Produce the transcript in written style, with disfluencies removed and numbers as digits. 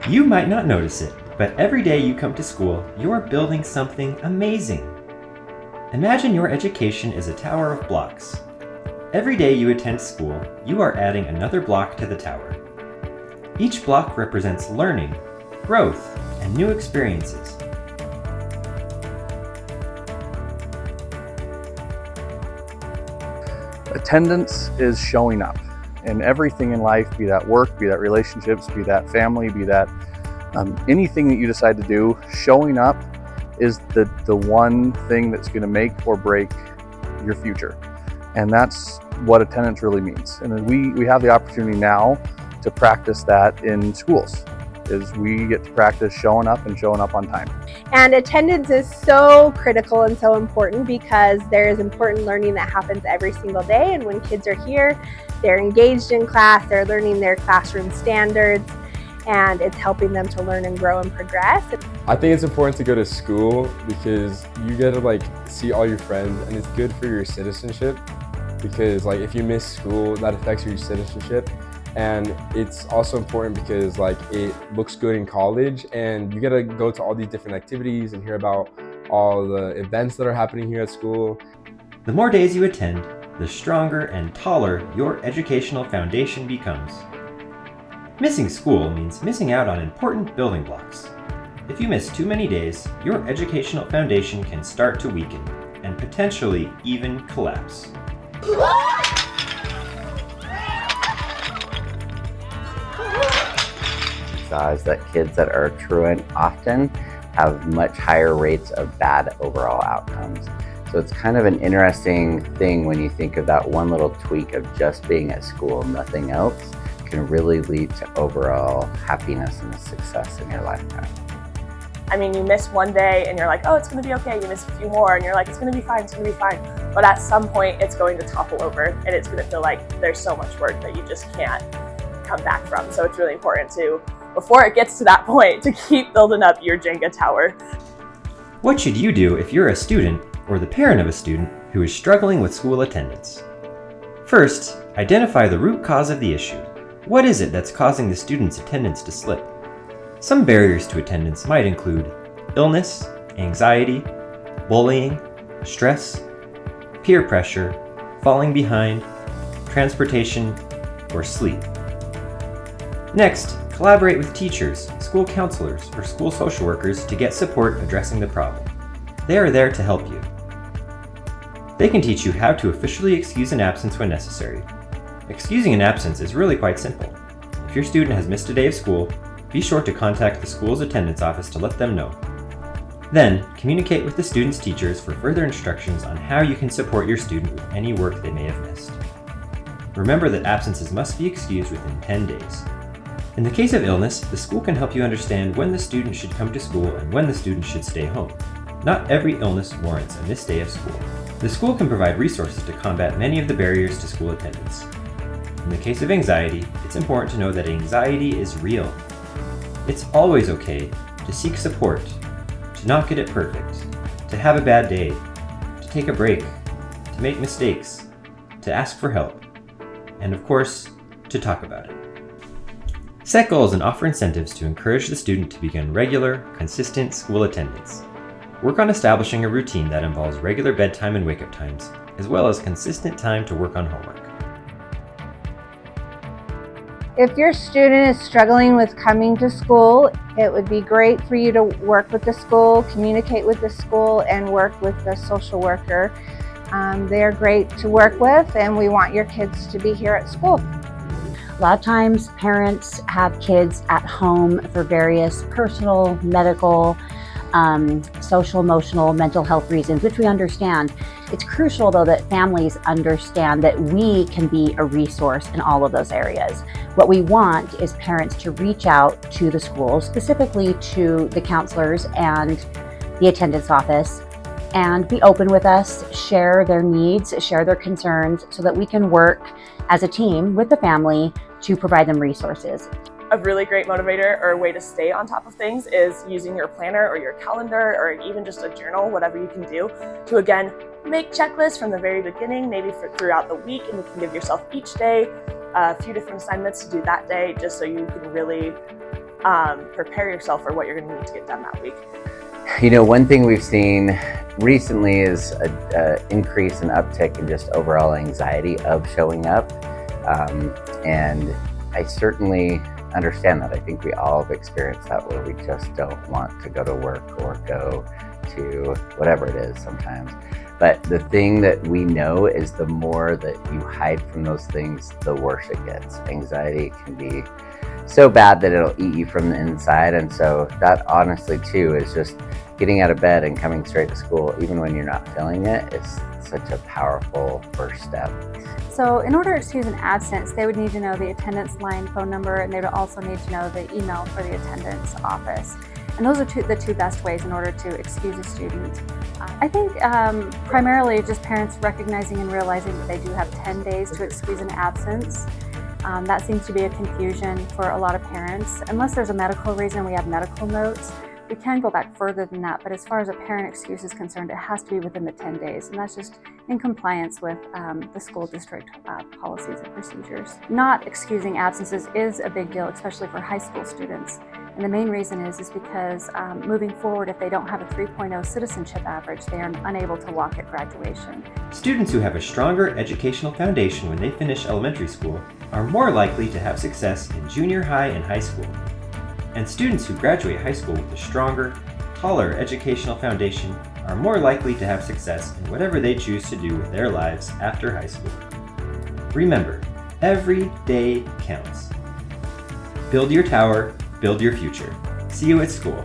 You might not notice it, but every day you come to school, you're building something amazing. Imagine your education is a tower of blocks. Every day you attend school, you are adding another block to the tower. Each block represents learning, growth, and new experiences. Attendance is showing up in everything in life, be that work, be that relationships, be that family, be that anything that you decide to do. Showing up is the one thing that's going to make or break your future. And that's what attendance really means. And we have the opportunity now to practice that in schools, is we get to practice showing up and showing up on time. And attendance is so critical and so important because there is important learning that happens every single day. And when kids are here, they're engaged in class, they're learning their classroom standards, and it's helping them to learn and grow and progress. I think it's important to go to school because you get to see all your friends, and it's good for your citizenship because if you miss school, that affects your citizenship. And it's also important because it looks good in college, and you get to go to all these different activities and hear about all the events that are happening here at school. The more days you attend, the stronger and taller your educational foundation becomes. Missing school means missing out on important building blocks. If you miss too many days, your educational foundation can start to weaken and potentially even collapse. Is that kids that are truant often have much higher rates of bad overall outcomes. So it's kind of an interesting thing when you think of that one little tweak of just being at school, nothing else, can really lead to overall happiness and success in your lifetime. I mean, you miss one day and you're like, oh, it's gonna be okay. You miss a few more and you're like, it's gonna be fine, it's gonna be fine. But at some point it's going to topple over and it's gonna feel like there's so much work that you just can't come back from. So it's really important to, before it gets to that point, to keep building up your Jenga tower. What should you do if you're a student or the parent of a student who is struggling with school attendance? First, identify the root cause of the issue. What is it that's causing the student's attendance to slip? Some barriers to attendance might include illness, anxiety, bullying, stress, peer pressure, falling behind, transportation, or sleep. Next, collaborate with teachers, school counselors, or school social workers to get support addressing the problem. They are there to help you. They can teach you how to officially excuse an absence when necessary. Excusing an absence is really quite simple. If your student has missed a day of school, be sure to contact the school's attendance office to let them know. Then, communicate with the student's teachers for further instructions on how you can support your student with any work they may have missed. Remember that absences must be excused within 10 days. In the case of illness, the school can help you understand when the student should come to school and when the student should stay home. Not every illness warrants a missed day of school. The school can provide resources to combat many of the barriers to school attendance. In the case of anxiety, it's important to know that anxiety is real. It's always okay to seek support, to not get it perfect, to have a bad day, to take a break, to make mistakes, to ask for help, and of course, to talk about it. Set goals and offer incentives to encourage the student to begin regular, consistent school attendance. Work on establishing a routine that involves regular bedtime and wake-up times, as well as consistent time to work on homework. If your student is struggling with coming to school, it would be great for you to work with the school, communicate with the school, and work with the social worker. They are great to work with, and we want your kids to be here at school. A lot of times parents have kids at home for various personal, medical, social, emotional, mental health reasons, which we understand. It's crucial though that families understand that we can be a resource in all of those areas. What we want is parents to reach out to the schools, specifically to the counselors and the attendance office, and be open with us, share their needs, share their concerns, so that we can work as a team with the family to provide them resources. A really great motivator or a way to stay on top of things is using your planner or your calendar or even just a journal, whatever you can do, to again make checklists from the very beginning, maybe throughout the week, and you can give yourself each day a few different assignments to do that day, just so you can really prepare yourself for what you're going to need to get done that week. You know, one thing we've seen recently is an increase in uptick in just overall anxiety of showing up. And I certainly understand that. I think we all have experienced that, where we just don't want to go to work or go to whatever it is sometimes. But the thing that we know is the more that you hide from those things, the worse it gets. Anxiety can be so bad that it'll eat you from the inside. And so that honestly too is just getting out of bed and coming straight to school, even when you're not feeling it, is such a powerful first step. So in order to excuse an absence, they would need to know the attendance line phone number, and they would also need to know the email for the attendance office. And those are the two best ways in order to excuse a student. I think primarily just parents recognizing and realizing that they do have 10 days to excuse an absence. That seems to be a confusion for a lot of parents. Unless there's a medical reason, we have medical notes. We can go back further than that, but as far as a parent excuse is concerned, it has to be within the 10 days, and that's just in compliance with the school district policies and procedures. Not excusing absences is a big deal, especially for high school students. And the main reason is because moving forward, if they don't have a 3.0 citizenship average, they are unable to walk at graduation. Students who have a stronger educational foundation when they finish elementary school are more likely to have success in junior high and high school. And students who graduate high school with a stronger, taller educational foundation are more likely to have success in whatever they choose to do with their lives after high school. Remember, every day counts. Build your tower, build your future. See you at school.